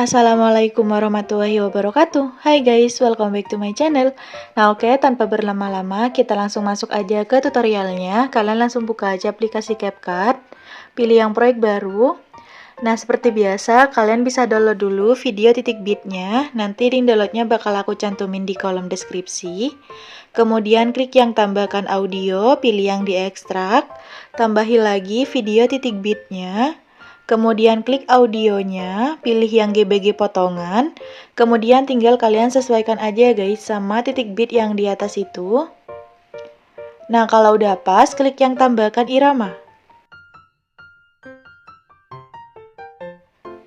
Assalamualaikum warahmatullahi wabarakatuh. Hai guys, welcome back to my channel. Nah oke, tanpa berlama-lama kita langsung masuk aja ke tutorialnya. Kalian langsung buka aja aplikasi CapCut, pilih yang proyek baru. Nah seperti biasa, kalian bisa download dulu video .bit-nya. Nanti link downloadnya bakal aku cantumin di kolom deskripsi. Kemudian klik yang tambahkan audio, pilih yang diekstrak. Tambahin lagi video .bit-nya. Kemudian klik audionya, pilih yang GBG potongan. Kemudian tinggal kalian sesuaikan aja guys sama .bit yang di atas itu. Nah kalau udah pas, klik yang tambahkan irama.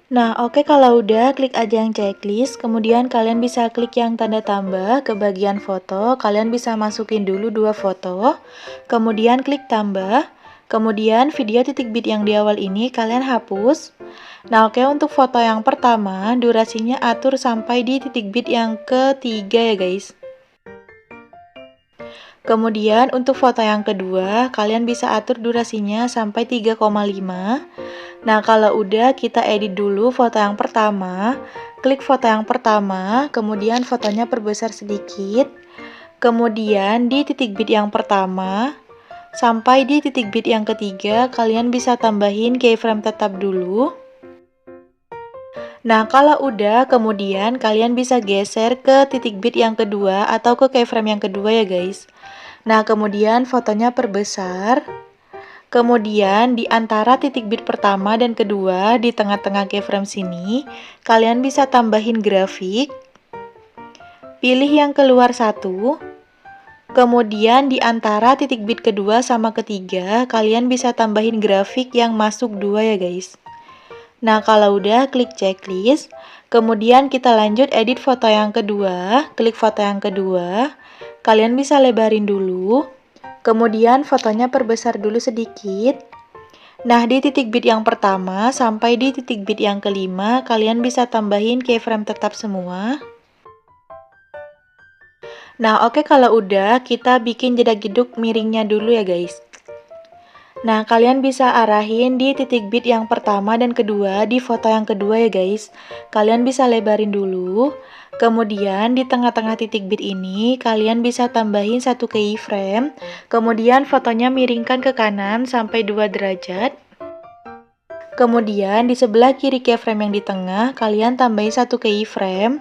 Nah oke, kalau udah klik aja yang checklist. Kemudian kalian bisa klik yang tanda tambah ke bagian foto. Kalian bisa masukin dulu 2 foto. Kemudian klik tambah. Kemudian video .bit yang di awal ini kalian hapus. Nah oke, untuk foto yang pertama durasinya atur sampai di .bit yang ketiga ya guys. Kemudian untuk foto yang kedua kalian bisa atur durasinya sampai 3,5. Nah kalau udah, kita edit dulu foto yang pertama. Klik foto yang pertama, kemudian fotonya perbesar sedikit. Kemudian di .bit yang pertama sampai di .bit yang ketiga kalian bisa tambahin keyframe tetap dulu. Nah kalau udah, kemudian kalian bisa geser ke .bit yang kedua atau ke keyframe yang kedua ya guys. Nah kemudian fotonya perbesar. Kemudian di antara .bit pertama dan kedua di tengah-tengah keyframe sini kalian bisa tambahin grafik. Pilih yang keluar satu. Kemudian di antara .bit kedua sama ketiga kalian bisa tambahin grafik yang masuk 2 ya guys. Nah kalau udah, klik checklist. Kemudian kita lanjut edit foto yang kedua. Klik foto yang kedua. Kalian bisa lebarin dulu. Kemudian fotonya perbesar dulu sedikit. Nah di .bit yang pertama sampai di .bit yang kelima kalian bisa tambahin keyframe tetap semua. Nah oke, kalau udah, kita bikin jeda jeduk miringnya dulu ya guys. Nah kalian bisa arahin di .bit yang pertama dan kedua di foto yang kedua ya guys. Kalian bisa lebarin dulu. Kemudian di tengah-tengah .bit ini kalian bisa tambahin 1 keyframe. Kemudian fotonya miringkan ke kanan sampai 2 derajat. Kemudian di sebelah kiri keyframe yang di tengah kalian tambahin 1 keyframe.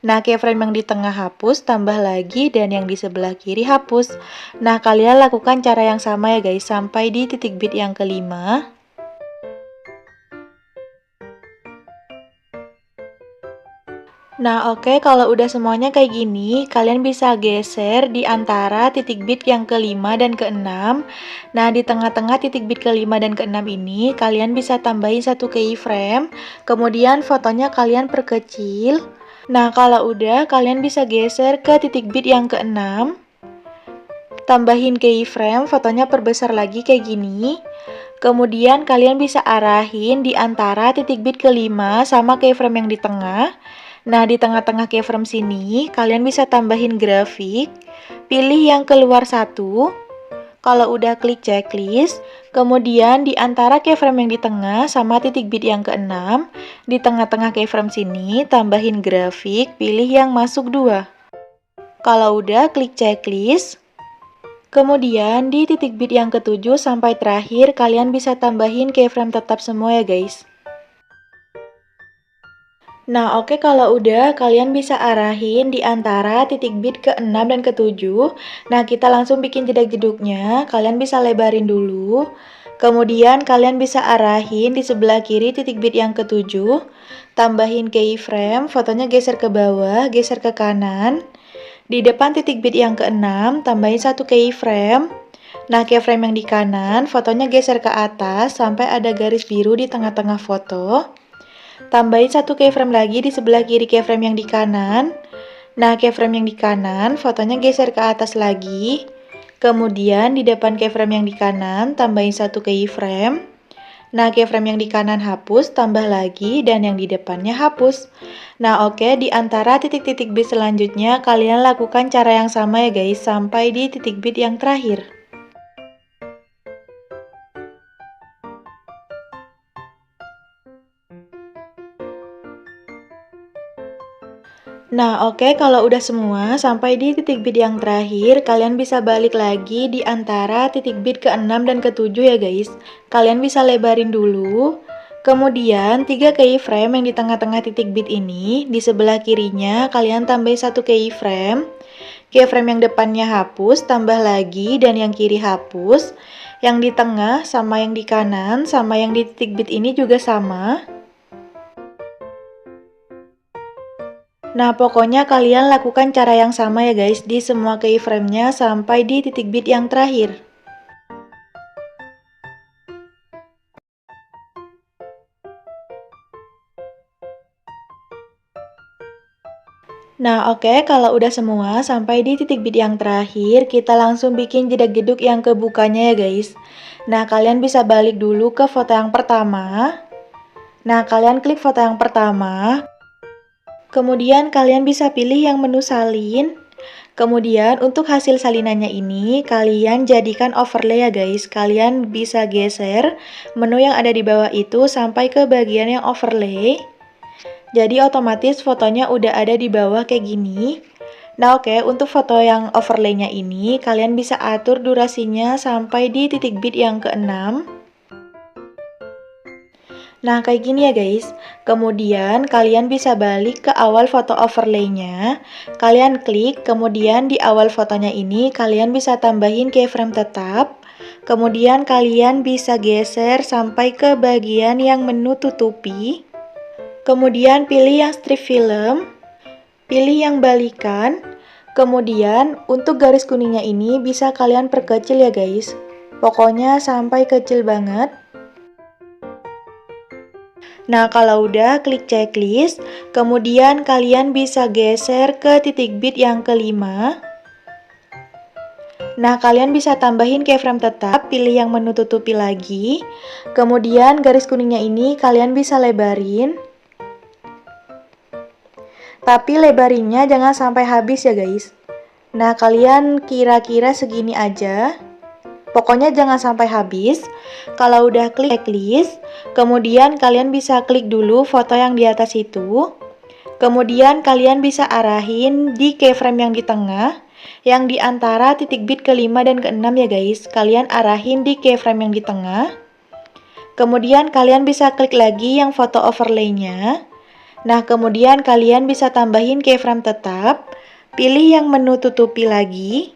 Nah keyframe yang di tengah hapus, tambah lagi, dan yang di sebelah kiri hapus. Nah kalian lakukan cara yang sama ya guys sampai di .bit yang kelima. Nah oke, kalau udah semuanya kayak gini, kalian bisa geser di antara .bit yang kelima dan keenam. Nah di tengah-tengah .bit kelima dan keenam ini kalian bisa tambahin 1 keyframe. Kemudian fotonya kalian perkecil. Nah kalau udah, kalian bisa geser ke .bit yang keenam. Tambahin keyframe, fotonya perbesar lagi kayak gini. Kemudian kalian bisa arahin di antara .bit kelima sama keyframe yang di tengah. Nah di tengah-tengah keyframe sini kalian bisa tambahin grafik. Pilih yang keluar satu. Kalau udah, klik checklist. Kemudian di antara keyframe yang di tengah sama .bit yang keenam, di tengah-tengah keyframe sini tambahin grafik, pilih yang masuk 2. Kalau udah, klik checklist. Kemudian di .bit yang ketujuh sampai terakhir kalian bisa tambahin keyframe tetap semua ya guys. Nah oke, kalau udah, kalian bisa arahin di antara .bit ke-6 dan ke-7. Nah kita langsung bikin jeda jeduknya. Kalian bisa lebarin dulu. Kemudian kalian bisa arahin di sebelah kiri .bit yang ke-7. Tambahin keyframe, fotonya geser ke bawah, geser ke kanan. Di depan .bit yang ke-6 tambahin 1 keyframe. Nah keyframe yang di kanan, fotonya geser ke atas sampai ada garis biru di tengah-tengah foto. Tambahin 1 keyframe lagi di sebelah kiri keyframe yang di kanan. Nah keyframe yang di kanan, fotonya geser ke atas lagi. Kemudian di depan keyframe yang di kanan tambahin 1 keyframe. Nah keyframe yang di kanan hapus, tambah lagi, dan yang di depannya hapus. Nah oke, di antara titik-titik bit selanjutnya kalian lakukan cara yang sama ya guys sampai di titik bit yang terakhir. Nah, oke, kalau udah semua, sampai di titik bit yang terakhir, kalian bisa balik lagi di antara titik bit ke-6 dan ke-7 ya guys. Kalian bisa lebarin dulu. Kemudian, 3 keyframe yang di tengah-tengah titik bit ini, di sebelah kirinya kalian tambah 1 keyframe. Keyframe yang depannya hapus, tambah lagi, dan yang kiri hapus. Yang di tengah sama yang di kanan, sama yang di titik bit ini juga sama. Nah, pokoknya kalian lakukan cara yang sama ya guys di semua keyframe-nya sampai di titik bit yang terakhir. Nah, oke, kalau udah semua sampai di titik bit yang terakhir, kita langsung bikin jedak-jeduk yang kebukanya ya guys. Nah, kalian bisa balik dulu ke foto yang pertama. Nah, kalian klik foto yang pertama. Kemudian kalian bisa pilih yang menu salin. Kemudian untuk hasil salinannya ini kalian jadikan overlay ya guys. Kalian bisa geser menu yang ada di bawah itu sampai ke bagian yang overlay. Jadi otomatis fotonya udah ada di bawah kayak gini. Nah oke, untuk foto yang overlaynya ini kalian bisa atur durasinya sampai di titik bit yang ke-6. Nah, kayak gini ya guys. Kemudian kalian bisa balik ke awal foto overlaynya. Kalian klik, kemudian di awal fotonya ini kalian bisa tambahin keyframe tetap. Kemudian kalian bisa geser sampai ke bagian yang menu tutupi. Kemudian pilih yang strip film. Pilih yang balikan. Kemudian untuk garis kuningnya ini bisa kalian perkecil ya guys. Pokoknya sampai kecil banget. Nah, kalau udah klik checklist, kemudian kalian bisa geser ke titik bit yang kelima. Nah, kalian bisa tambahin keyframe tetap, pilih yang menu tutupi lagi. Kemudian garis kuningnya ini kalian bisa lebarin. Tapi lebarinnya jangan sampai habis ya guys. Nah, kalian kira-kira segini aja. Pokoknya jangan sampai habis. Kalau udah klik checklist, kemudian kalian bisa klik dulu foto yang di atas itu. Kemudian kalian bisa arahin di keyframe yang di tengah, yang di antara titik bit ke-5 dan ke-6 ya guys. Kalian arahin di keyframe yang di tengah. Kemudian kalian bisa klik lagi yang foto overlay-nya. Nah, kemudian kalian bisa tambahin keyframe tetap. Pilih yang menu tutupi lagi.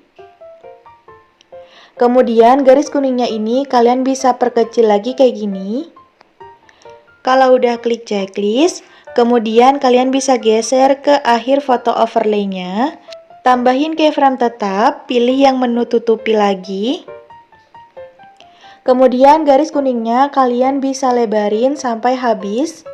Kemudian garis kuningnya ini kalian bisa perkecil lagi kayak gini. Kalau udah klik checklist, kemudian kalian bisa geser ke akhir foto overlay-nya. Tambahin keyframe tetap, pilih yang menu tutupi lagi. Kemudian garis kuningnya kalian bisa lebarin sampai habis.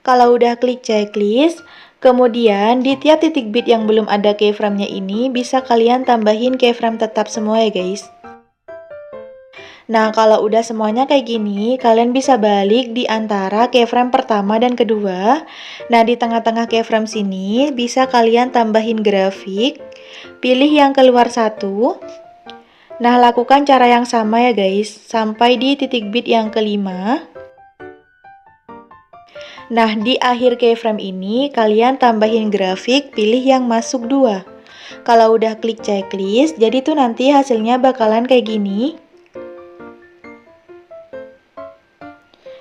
Kalau udah klik checklist, kemudian di tiap titik bit yang belum ada keyframe-nya ini bisa kalian tambahin keyframe tetap semua ya guys. Nah, kalau udah semuanya kayak gini, kalian bisa balik di antara keyframe pertama dan kedua. Nah, di tengah-tengah keyframe sini bisa kalian tambahin grafik. Pilih yang keluar satu. Nah, lakukan cara yang sama ya guys, sampai di titik bit yang kelima. Nah, di akhir keyframe ini, kalian tambahin grafik, pilih yang masuk 2. Kalau udah klik checklist, jadi tuh nanti hasilnya bakalan kayak gini.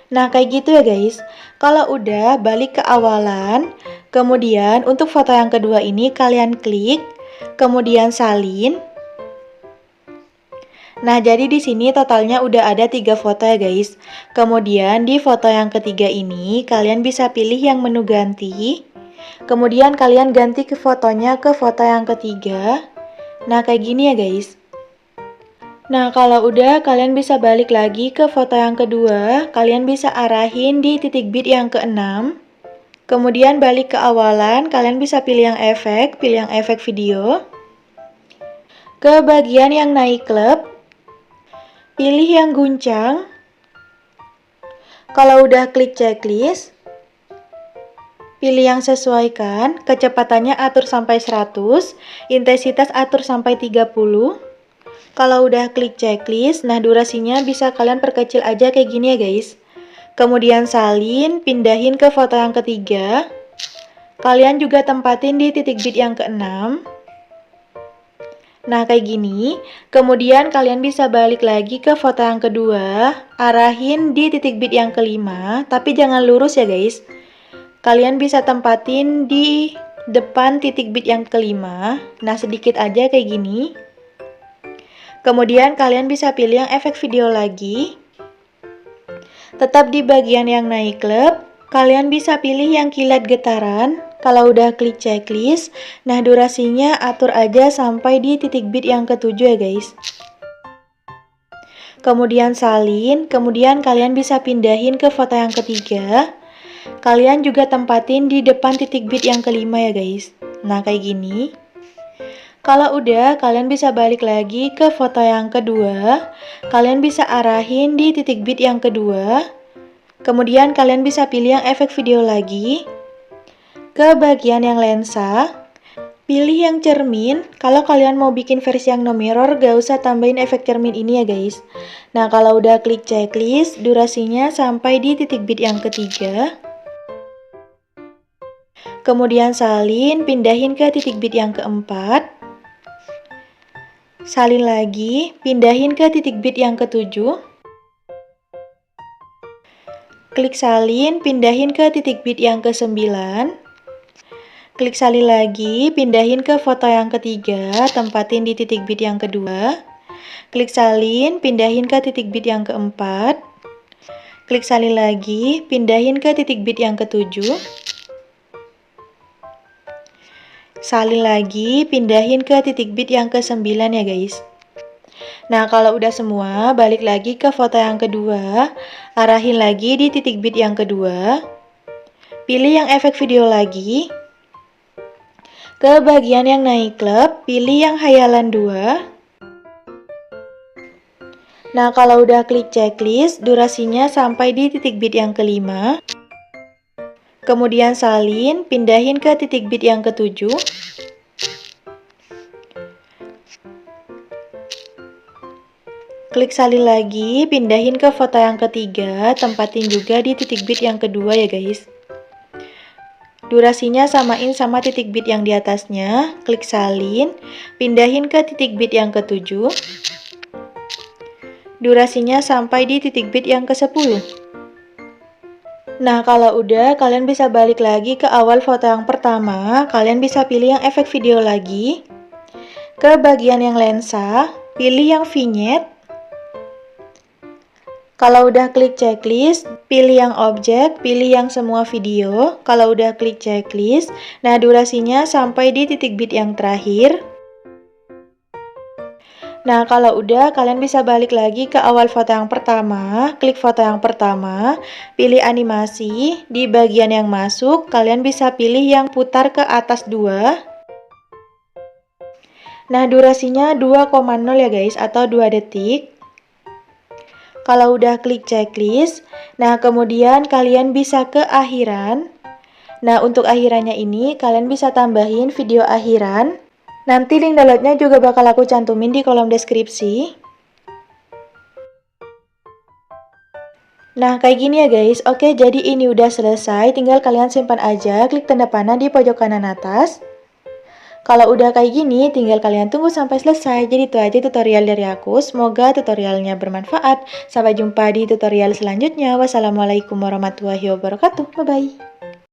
Nah, kayak gitu ya guys. Kalau udah, balik ke awalan. Kemudian, untuk foto yang kedua ini, kalian klik. Kemudian salin. Nah, jadi di sini totalnya udah ada 3 foto ya guys. Kemudian di foto yang ketiga ini, kalian bisa pilih yang menu ganti. Kemudian kalian ganti ke fotonya ke foto yang ketiga. Nah, kayak gini ya guys. Nah, kalau udah kalian bisa balik lagi ke foto yang kedua. Kalian bisa arahin di titik bit yang ke-6. Kemudian balik ke awalan, kalian bisa pilih yang efek video. Ke bagian yang naik klub. Pilih yang guncang. Kalau udah klik checklist, pilih yang sesuaikan, kecepatannya atur sampai 100, intensitas atur sampai 30. Kalau udah klik checklist, nah durasinya bisa kalian perkecil aja kayak gini ya guys. Kemudian salin, pindahin ke foto yang ketiga. Kalian juga tempatin di titik bit yang ke-6. Nah, kayak gini. Kemudian kalian bisa balik lagi ke foto yang kedua, arahin di titik bit yang ke-5, tapi jangan lurus ya guys. Kalian bisa tempatin di depan titik bit yang ke-5. Nah, sedikit aja kayak gini. Kemudian kalian bisa pilih yang efek video lagi. Tetap di bagian yang naik klep, kalian bisa pilih yang kilat getaran. Kalau udah klik checklist, nah durasinya atur aja sampai di titik bit yang ke-7 ya guys. Kemudian salin, kemudian kalian bisa pindahin ke foto yang ketiga. Kalian juga tempatin di depan titik bit yang ke-5 ya guys. Nah kayak gini. Kalau udah, kalian bisa balik lagi ke foto yang kedua. Kalian bisa arahin di titik bit yang kedua. Kemudian kalian bisa pilih yang efek video lagi. Ke bagian yang lensa, pilih yang cermin. Kalau kalian mau bikin versi yang no mirror, gak usah tambahin efek cermin ini ya guys. Nah kalau udah klik checklist, durasinya sampai di titik bit yang ketiga. Kemudian salin, pindahin ke titik bit yang keempat. Salin lagi, pindahin ke titik bit yang ke-7. Klik salin, pindahin ke titik bit yang ke-9. Klik salin lagi, pindahin ke foto yang ketiga, tempatin di titik bit yang kedua. Klik salin, pindahin ke titik bit yang keempat. Klik salin lagi, pindahin ke titik bit yang ke-7. Salin lagi, pindahin ke titik bit yang ke-9 ya guys. Nah, kalau udah semua, balik lagi ke foto yang kedua, arahin lagi di titik bit yang kedua. Pilih yang efek video lagi. Ke bagian yang naik klep, pilih yang hayalan 2. Nah, kalau udah klik checklist, durasinya sampai di titik bit yang ke-5. Kemudian salin, pindahin ke titik bit yang ke-7. Klik salin lagi, pindahin ke foto yang ketiga, tempatin juga di titik bit yang kedua ya guys. Durasinya samain sama titik bit yang di atasnya, klik salin, pindahin ke titik bit yang ke-7. Durasinya sampai di titik bit yang ke-10. Nah, kalau udah, kalian bisa balik lagi ke awal foto yang pertama, kalian bisa pilih yang efek video lagi. Ke bagian yang lensa, pilih yang vignette. Kalau udah klik checklist, pilih yang objek, pilih yang semua video. Kalau udah klik checklist, nah durasinya sampai di titik bit yang terakhir. Nah, kalau udah, kalian bisa balik lagi ke awal foto yang pertama, klik foto yang pertama, pilih animasi, di bagian yang masuk, kalian bisa pilih yang putar ke atas 2. Nah, durasinya 2,0 ya guys, atau 2 detik. Kalau udah klik checklist, nah kemudian kalian bisa ke akhiran. Nah, untuk akhirannya ini, kalian bisa tambahin video akhiran. Nanti link downloadnya juga bakal aku cantumin di kolom deskripsi. Nah, kayak gini ya guys. Oke, jadi ini udah selesai. Tinggal kalian simpan aja, klik tanda panah di pojok kanan atas. Kalau udah kayak gini, tinggal kalian tunggu sampai selesai. Jadi itu aja tutorial dari aku. Semoga tutorialnya bermanfaat. Sampai jumpa di tutorial selanjutnya. Wassalamualaikum warahmatullahi wabarakatuh. Bye-bye.